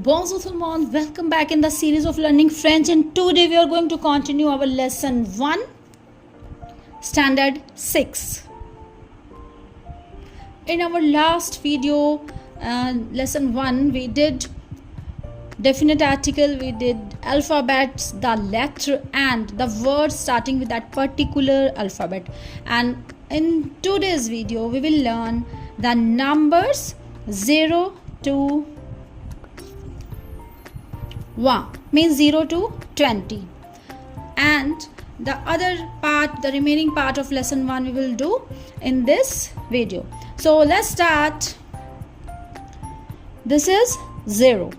Bonjour tout le monde, welcome back in the series of learning French, and today we are going to continue our lesson 1, standard 6. In our last video, lesson 1, we did definite article, we did alphabets, the letter and the words starting with that particular alphabet. And in today's video, we will learn the numbers 0 to 1, means 0 to 20, and the other part, the remaining part of lesson 1 we will do in this video. So let's start. This is 0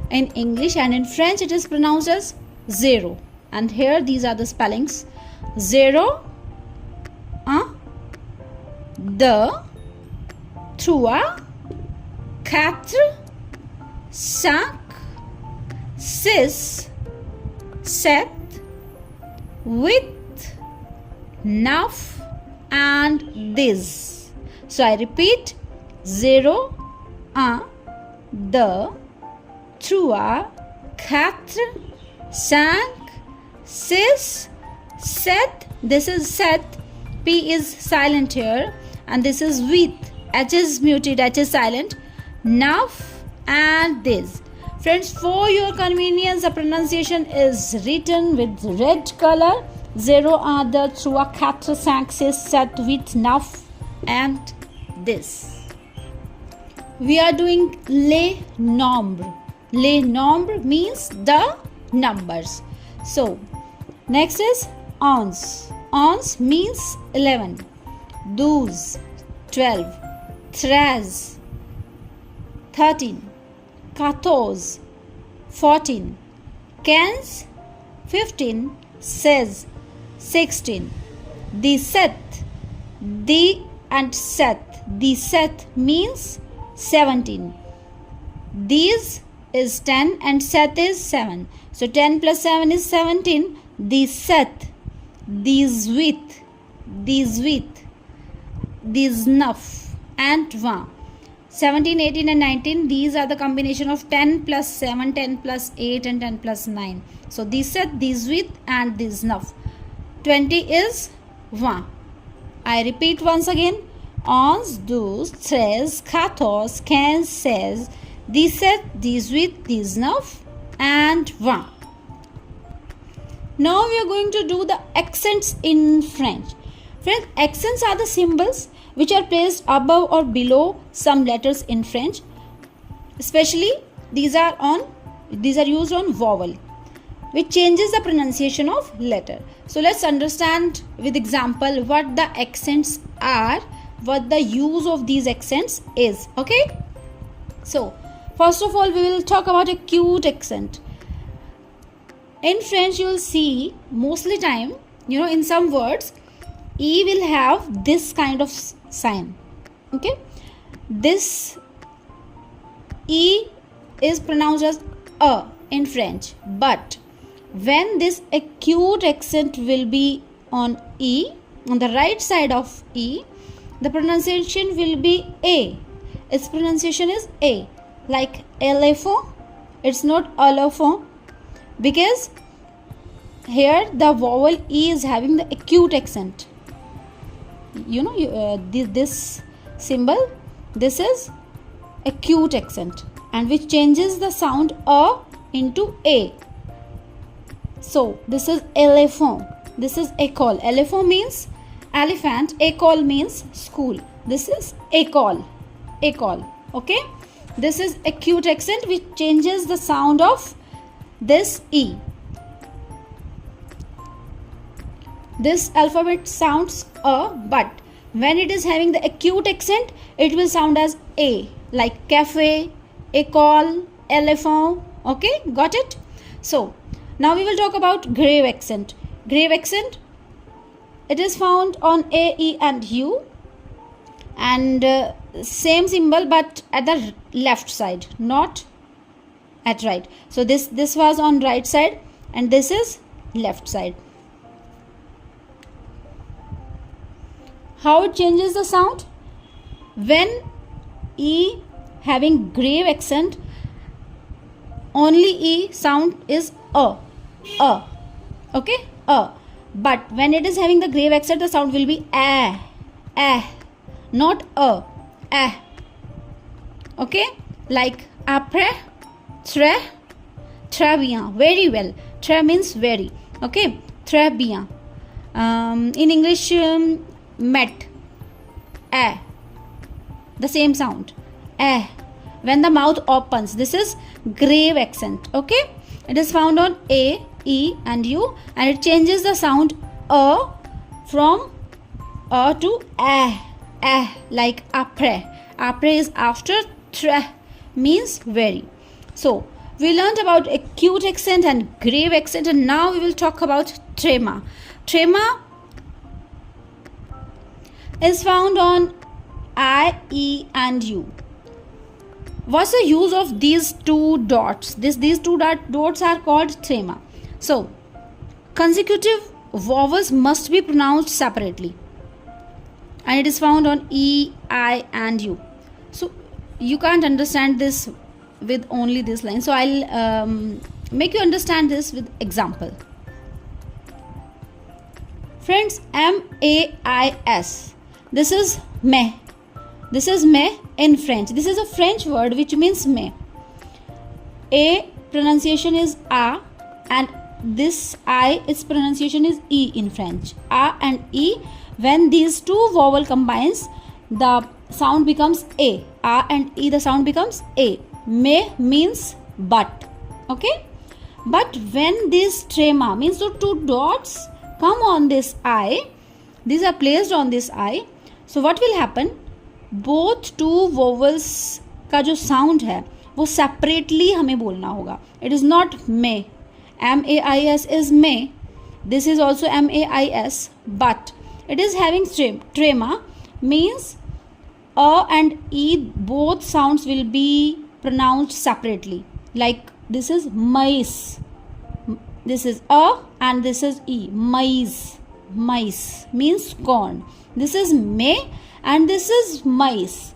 in English, and in French it is pronounced as 0, and here these are the spellings: 0, 1, 2, 3, 4, 5, 6, 7, 8, 9 and this. So I repeat: 0, 1, 2, 3, 4, 5, 6, 7. This is set. P is silent here, and this is with. H is muted, H is silent. 9 and this. Friends, for your convenience, the pronunciation is written with red color: 0, 1, 2, 3, 4, 5, 6, 7, 8, 9 and this. We are doing les nombres. Les nombres means the numbers. So, next is onze. Onze means 11, 12, 12, 13, 13, 14, 14, 15, 15, 16, 16, 17, the and set. The set means 17. These is 10 and set is 7. So 10 plus 7 is 17. The set, these with, these with, these nuff and 1. 17, 18 and 19, these are the combination of 10 plus 7, 10 plus 8 and 10 plus 9. So these set, these with and these nuff. 20 is 1. I repeat once again: 11, 12, 13, 14, 15, 16, these set, these with, these nuff and 1. Now we are going to do the accents in French. Friends, accents are the symbols which are placed above or below some letters in French. Especially these are used on vowel, which changes the pronunciation of letter. So let's understand with example what the accents are, what the use of these accents is. Okay, so first of all we will talk about acute accent. In French you will see mostly time, in some words E will have this kind of sign. Okay, this E is pronounced as a in French, but when this acute accent will be on E, on the right side of E, the pronunciation will be A. Its pronunciation is A, like elephant. It's not elephant, because here the vowel E is having the acute accent. This symbol, this is acute accent, and which changes the sound A into A. So this is elephant, this is école. Elephant means elephant, école means school. This is école, école. Okay, this is acute accent which changes the sound of this E. This alphabet sounds A, but when it is having the acute accent, it will sound as A, like cafe, école, elephant. Okay, got it? So now we will talk about grave accent. Grave accent, it is found on A, E and U, and same symbol but at the left side, not at right. So this was on right side and this is left side. How it changes the sound? When E having grave accent, only E sound is a. Okay, a. But when it is having the grave accent, the sound will be not a. Okay, like après, très, très bien. Very well. Très means very. Okay, très bien. In English, met, the same sound, when the mouth opens. This is grave accent. Okay, it is found on A, E and U, and it changes the sound a from a to like après. Après is after, très means very. So we learned about acute accent and grave accent, and now we will talk about trema. Trema is found on I, E and U. What's the use of these two dots? These two dots are called trema. So, consecutive vowels must be pronounced separately, and it is found on E, I and U. So, you can't understand this with only this line. So, I'll make you understand this with example. Friends, M-A-I-S. This is mais. This is mais in French. This is a French word which means mais. A pronunciation is A, and this I, its pronunciation is E in French. A and E, when these two vowel combines, the sound becomes A. A and E, the sound becomes A. Mais means but. Okay? But when this trema means so two dots come on this I, these are placed on this I. So what will happen? Both two vowels का जो sound है वो separately हमें बोलना होगा. It is not may. M-A-I-S is may. This is also M-A-I-S, but it is having trema, means A and E, both sounds will be pronounced separately. Like this is mais. This is A and this is E. Mais. Mais means corn. This is may and this is mais.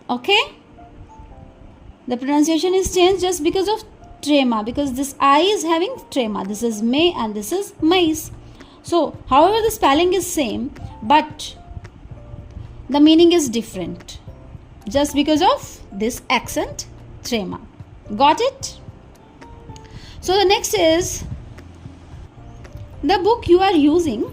Okay? The pronunciation is changed just because of trema, because this I is having trema. This is may and this is mais. So, however, the spelling is same, but the meaning is different just because of this accent trema. Got it? So the next is the book you are using.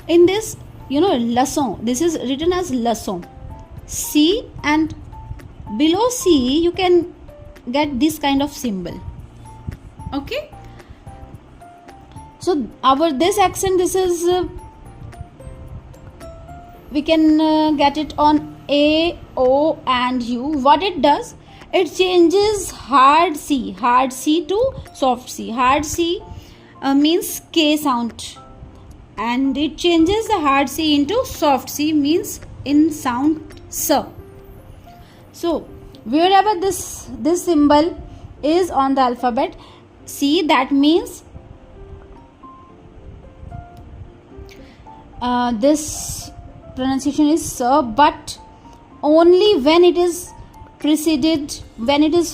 In this, leçon, this is written as leçon. C, and below C you can get this kind of symbol. Okay, so this accent, this is we can get it on A, O and U. What it does, it changes hard C to soft C. Hard C means K sound, and it changes the hard C into soft C, means in sound S. So wherever this symbol is on the alphabet C, that means this pronunciation is S, but only when it is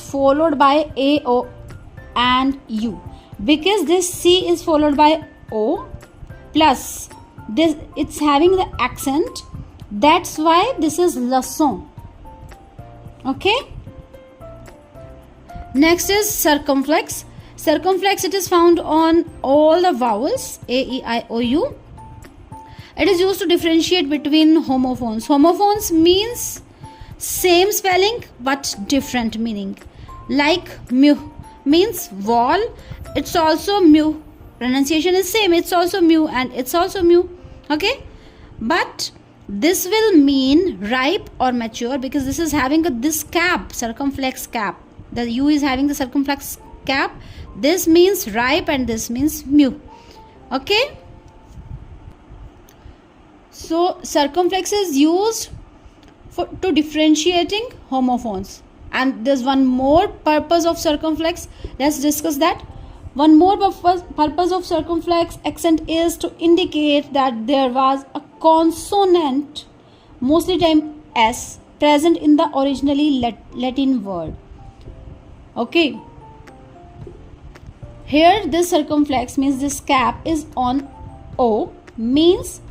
followed by A, O and U, because this C is followed by O plus this, it's having the accent, that's why this is leçon. Okay, next is circumflex. Circumflex, it is found on all the vowels A, E, I, O, U. It is used to differentiate between homophones. Homophones means same spelling but different meaning. Like mu means wall, it's also mu. Pronunciation is same, it's also mu and it's also mu. Okay, but this will mean ripe or mature, because this is having this cap, circumflex cap. The U is having the circumflex cap. This means ripe and this means mu. Okay, so circumflex is used to differentiating homophones. And there's one more purpose of circumflex. Let's discuss that. One more purpose of circumflex accent is to indicate that there was a consonant, mostly time S, present in the originally Latin word. Okay, Here this circumflex means this cap is on O, means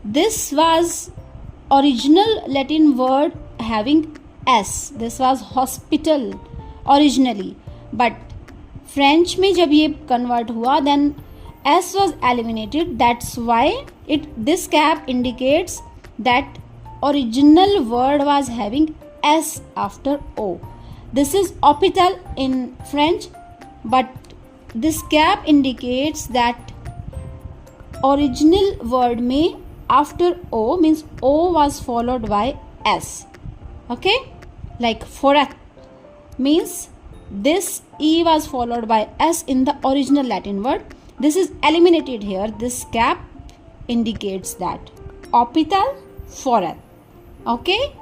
this was original Latin word having S. This was hospital originally, but French में जब ये convert हुआ, then S was eliminated. That's why this cap indicates that original word was having S after O. This is hôpital in French, but this cap indicates that original word में after O means O was followed by S. Okay, like forêt means this E was followed by S in the original Latin word. This is eliminated here. This cap indicates that hôpital, forêt. Okay,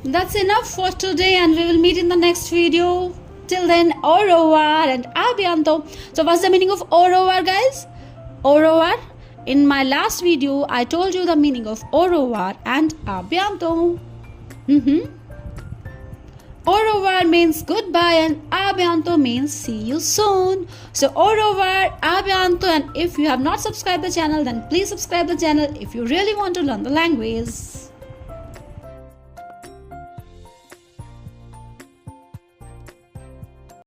that's enough for today, and we will meet in the next video. Till then, au revoir and a bientôt. So what's the meaning of au revoir, guys? Au revoir. In my last video, I told you the meaning of au revoir and a bientôt. Au revoir means goodbye and a bientôt means see you soon. So au revoir, a bientôt, and if you have not subscribed the channel, then please subscribe the channel if you really want to learn the language.